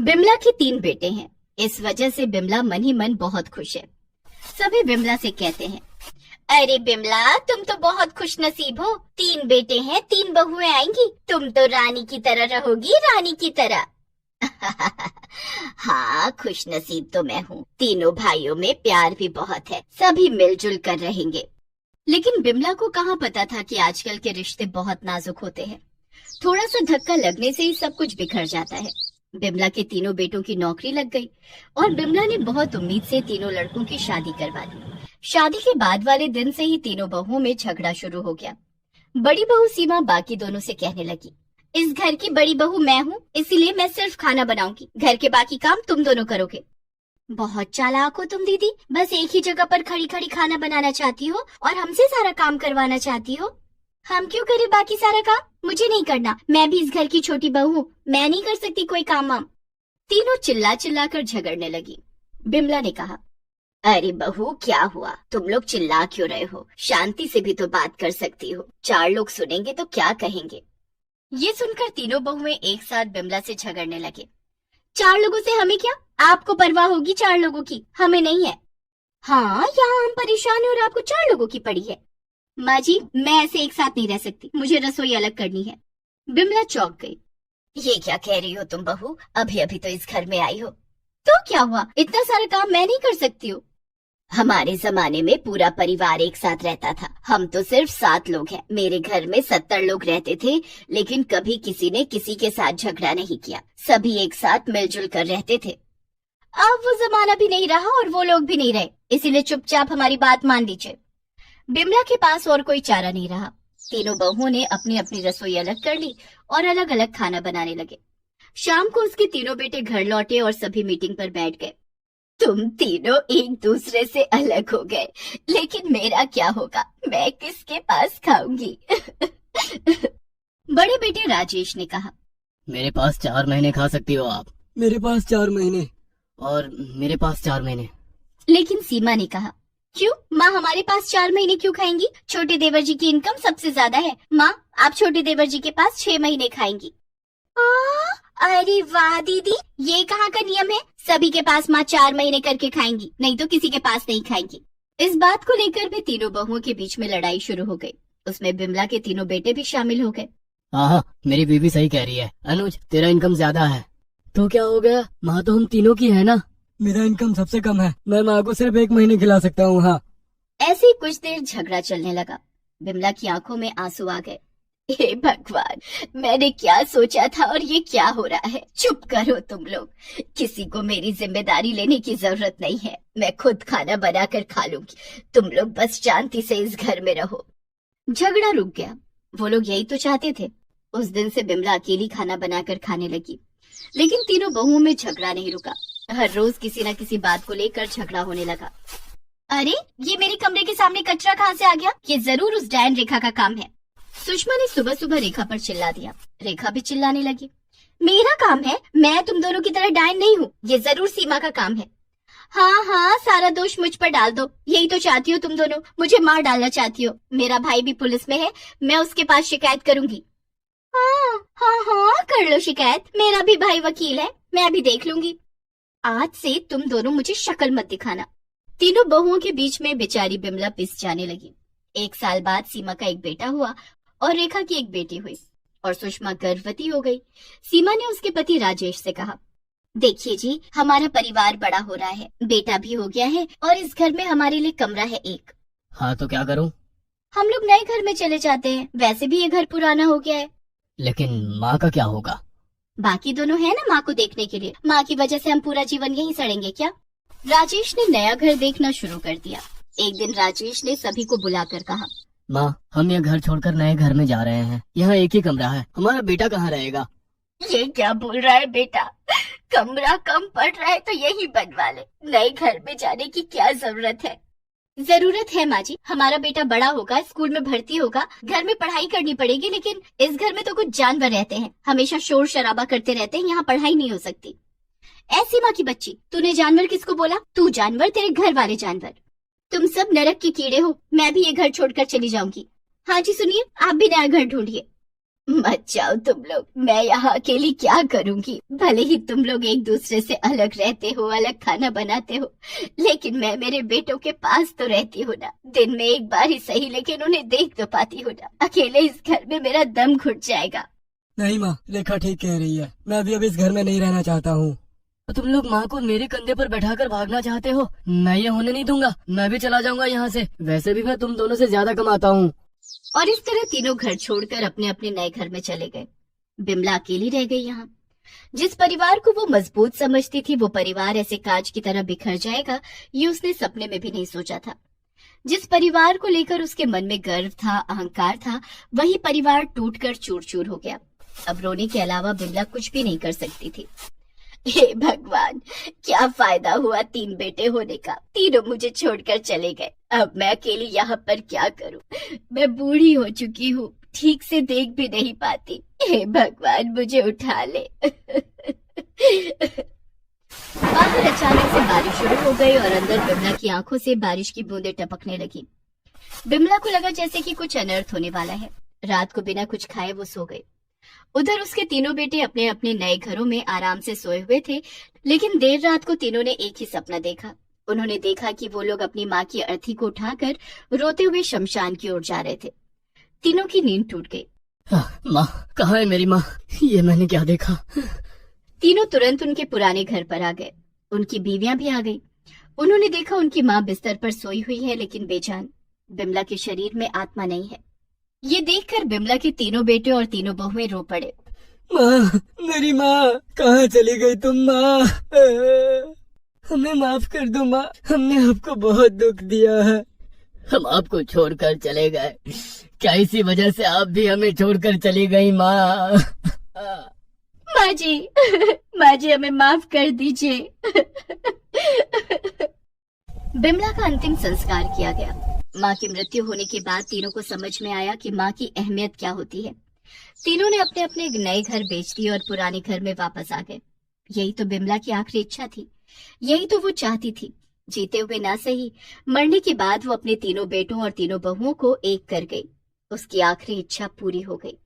बिमला के 3 बेटे हैं। इस वजह से बिमला मन ही मन बहुत खुश है। सभी बिमला से कहते हैं, अरे बिमला, तुम तो बहुत खुश नसीब हो। 3 बेटे हैं, 3 बहुएं आएंगी, तुम तो रानी की तरह रहोगी, रानी की तरह। हाँ, खुश नसीब तो मैं हूँ। तीनों भाइयों में प्यार भी बहुत है, सभी मिलजुल कर रहेंगे। लेकिन बिमला को कहाँ पता था कि आजकल के रिश्ते बहुत नाजुक होते हैं। थोड़ा सा धक्का लगने से ही सब कुछ बिखर जाता है। बिमला के तीनों बेटों की नौकरी लग गई और बिमला ने बहुत उम्मीद से तीनों लड़कों की शादी करवा दी। शादी के बाद वाले दिन से ही तीनों बहुओं में झगड़ा शुरू हो गया। बड़ी बहू सीमा बाकी दोनों से कहने लगी, इस घर की बड़ी बहू मैं हूँ, इसीलिए मैं सिर्फ खाना बनाऊंगी, घर के बाकी काम तुम दोनों करोगे। बहुत चालाक हो तुम दीदी, बस एक ही जगह पर खड़ी खड़ी खाना बनाना चाहती हो और हमसे सारा काम करवाना चाहती हो। हम क्यों करें बाकी सारा काम? मुझे नहीं करना, मैं भी इस घर की छोटी बहू हूँ, मैं नहीं कर सकती कोई काम वाम। तीनों चिल्ला चिल्ला कर झगड़ने लगी। बिमला ने कहा, अरे बहू, क्या हुआ? तुम लोग चिल्ला क्यों रहे हो? शांति से भी तो बात कर सकती हो। 4 लोग सुनेंगे तो क्या कहेंगे? ये सुनकर तीनों बहुएं एक साथ बिमला से झगड़ने लगे। 4 लोगों से हमें क्या? आपको परवाह होगी 4 लोगों की, हमें नहीं है। हाँ, यहाँ हम परेशान हैं और आपको 4 लोगों की पड़ी है। माँ जी, मैं ऐसे एक साथ नहीं रह सकती, मुझे रसोई अलग करनी है। बिमला चौंक गई। ये क्या कह रही हो तुम बहू? अभी अभी तो इस घर में आई हो। तो क्या हुआ? इतना सारा काम मैं नहीं कर सकती हूँ? हमारे जमाने में पूरा परिवार एक साथ रहता था। हम तो सिर्फ 7 लोग हैं। मेरे घर में 70 लोग रहते थे, लेकिन कभी किसी ने किसी के साथ झगड़ा नहीं किया। सभी एक साथ मिलजुल कर रहते थे। अब वो जमाना भी नहीं रहा और वो लोग भी नहीं रहे, इसीलिए चुपचाप हमारी बात मान लीजिए। बिमला के पास और कोई चारा नहीं रहा। तीनों बहुओं ने अपनी अपनी रसोई अलग कर ली और अलग अलग खाना बनाने लगे। शाम को उसके तीनों बेटे घर लौटे और सभी मीटिंग पर बैठ गए। तुम तीनों एक दूसरे से अलग हो गए, लेकिन मेरा क्या होगा? मैं किसके पास खाऊंगी? बड़े बेटे राजेश ने कहा, मेरे पास 4 महीने खा सकती हो आप। मेरे पास 4 महीने। और मेरे पास 4 महीने। लेकिन सीमा ने कहा, क्यों माँ, हमारे पास 4 महीने क्यों खाएंगी? छोटे देवर जी की इनकम सबसे ज्यादा है। माँ, आप छोटे देवर जी के पास 6 महीने खाएंगी। अरे वाह दीदी, ये कहाँ का नियम है? सभी के पास माँ 4 महीने करके खाएंगी, नहीं तो किसी के पास नहीं खाएंगी। इस बात को लेकर भी तीनों बहुओं के बीच में लड़ाई शुरू हो गई। उसमें बिमला के तीनों बेटे भी शामिल हो गए। हाँ, मेरी बीवी सही कह रही है। अनुज, तेरा इनकम ज्यादा है। तो क्या हो गया? माँ तो हम तीनों की है ना। मेरा इनकम सबसे कम है, मैं माँ को सिर्फ 1 महीने खिला सकता हूँ। हाँ। ऐसे ही कुछ देर झगड़ा चलने लगा। बिमला की आंखों में आंसू आ गए। हे भगवान, मैंने क्या सोचा था और ये क्या हो रहा है? चुप करो तुम लोग, किसी को मेरी जिम्मेदारी लेने की जरूरत नहीं है। मैं खुद खाना बनाकर खा लूंगी, तुम लोग बस शांति से इस घर में रहो। झगड़ा रुक गया। वो लोग यही तो चाहते थे। उस दिन से बिमला अकेली खाना बनाकर खाने लगी, लेकिन तीनों बहुओं में झगड़ा नहीं रुका। हर रोज किसी न किसी बात को लेकर झगड़ा होने लगा। अरे, ये मेरे कमरे के सामने कचरा कहाँ से आ गया? ये जरूर उस डायन रेखा का काम है। सुषमा ने सुबह सुबह रेखा पर चिल्ला दिया। रेखा भी चिल्लाने लगी, मेरा काम है, मैं तुम दोनों की तरह डायन नहीं हूँ, ये जरूर सीमा का काम है। हाँ हाँ, सारा दोष मुझ पर डाल दो, यही तो चाहती हो तुम दोनों, मुझे मार डालना चाहती हो। मेरा भाई भी पुलिस में है, मैं उसके पास शिकायत करूंगी। हाँ हाँ हाँ, कर लो शिकायत, मेरा भी भाई वकील है, मैं भी देख लूंगी। आज से तुम दोनों मुझे शक्ल मत दिखाना। तीनों बहुओं के बीच में बेचारी बिमला पिस जाने लगी। 1 साल बाद सीमा का एक बेटा हुआ और रेखा की एक बेटी हुई और सुषमा गर्भवती हो गई। सीमा ने उसके पति राजेश से कहा, देखिए जी, हमारा परिवार बड़ा हो रहा है, बेटा भी हो गया है और इस घर में हमारे लिए कमरा है एक। हाँ, तो क्या करूँ? हम लोग नए घर में चले जाते हैं, वैसे भी ये घर पुराना हो गया है। लेकिन माँ का क्या होगा? बाकी दोनों है ना माँ को देखने के लिए, माँ की वजह से हम पूरा जीवन यहीं सड़ेंगे क्या? राजेश ने नया घर देखना शुरू कर दिया। एक दिन राजेश ने सभी को बुलाकर कहा, माँ, हम ये घर छोड़कर नए घर में जा रहे हैं। यहाँ एक ही कमरा है, हमारा बेटा कहाँ रहेगा? ये क्या बोल रहा है बेटा? कमरा कम पड़ रहा है तो यही बनवा ले, नए घर में जाने की क्या जरूरत है? जरूरत है माँ जी, हमारा बेटा बड़ा होगा, स्कूल में भर्ती होगा, घर में पढ़ाई करनी पड़ेगी, लेकिन इस घर में तो कुछ जानवर रहते हैं, हमेशा शोर शराबा करते रहते हैं, यहाँ पढ़ाई नहीं हो सकती। ऐसी माँ की बच्ची, तूने जानवर किसको बोला? तू जानवर, तेरे घर वाले जानवर। तुम सब नरक के कीड़े हो, मैं भी ये घर छोड़कर चली जाऊंगी। हाँ जी सुनिए, आप भी नया घर ढूंढिए। मत जाओ तुम लोग, मैं यहाँ अकेली क्या करूंगी। भले ही तुम लोग एक दूसरे से अलग रहते हो, अलग खाना बनाते हो, लेकिन मैं मेरे बेटों के पास तो रहती हूँ ना। दिन में एक बार ही सही, लेकिन उन्हें देख तो पाती हूँ ना। अकेले इस घर में मेरा दम घुट जाएगा। नहीं माँ, रेखा ठीक कह रही है। मैं अभी इस घर में नहीं रहना चाहता हूँ। तो तुम लोग माँ को मेरे कंधे पर बैठाकर भागना चाहते हो? मैं ये होने नहीं दूंगा। मैं भी चला जाऊंगा यहाँ से। वैसे भी मैं तुम दोनों से ज्यादा कमाता हूँ। और इस तरह तीनों घर छोड़कर अपने अपने नए घर में चले गए। बिमला अकेली रह गई यहाँ। जिस परिवार को वो मजबूत समझती थी, वो परिवार ऐसे कांच की तरह बिखर जाएगा, ये उसने सपने में भी नहीं सोचा था। जिस परिवार को लेकर उसके मन में गर्व था, अहंकार था, वही परिवार टूटकर चूर चूर हो गया। अब रोने के अलावा बिमला कुछ भी नहीं कर सकती थी। हे भगवान, क्या फायदा हुआ 3 बेटे होने का। तीनों मुझे छोड़कर चले गए। अब मैं अकेली यहाँ पर क्या करूं? मैं बूढ़ी हो चुकी हूँ, ठीक से देख भी नहीं पाती। हे भगवान, मुझे उठा ले। बाहर अचानक से बारिश शुरू हो गई और अंदर बिमला की आंखों से बारिश की बूंदें टपकने लगी। बिमला को लगा जैसे कि कुछ अनर्थ होने वाला है। रात को बिना कुछ खाए वो सो गई। उधर उसके तीनों बेटे अपने अपने नए घरों में आराम से सोए हुए थे, लेकिन देर रात को तीनों ने एक ही सपना देखा। उन्होंने देखा कि वो लोग अपनी माँ की अर्थी को उठाकर रोते हुए शमशान की ओर जा रहे थे। तीनों की नींद टूट गई। माँ, कहाँ है मेरी माँ? ये मैंने क्या देखा? तीनों तुरंत उनके पुराने घर पर आ गए। उनकी बीवियां भी आ गई। उन्होंने देखा उनकी माँ बिस्तर पर सोई हुई है, लेकिन बेजान। बिमला के शरीर में आत्मा नहीं है। ये देखकर बिमला के तीनों बेटे और तीनों बहुएं रो पड़े। माँ, मेरी माँ, कहाँ चली गई तुम माँ? हमें माफ कर दो माँ, हमने आपको बहुत दुख दिया है। हम आपको छोड़कर चले गए। क्या इसी वजह से आप भी हमें छोड़कर चली गई माँ? माँ जी, माँ जी, हमें माफ कर दीजिए। बिमला का अंतिम संस्कार किया गया। माँ की मृत्यु होने के बाद तीनों को समझ में आया कि माँ की अहमियत क्या होती है। तीनों ने अपने अपने नए घर बेच दिए और पुराने घर में वापस आ गए। यही तो बिमला की आखिरी इच्छा थी। यही तो वो चाहती थी। जीते हुए ना सही, मरने के बाद वो अपने तीनों बेटों और तीनों बहुओं को एक कर गई। उसकी आखिरी इच्छा पूरी हो गई।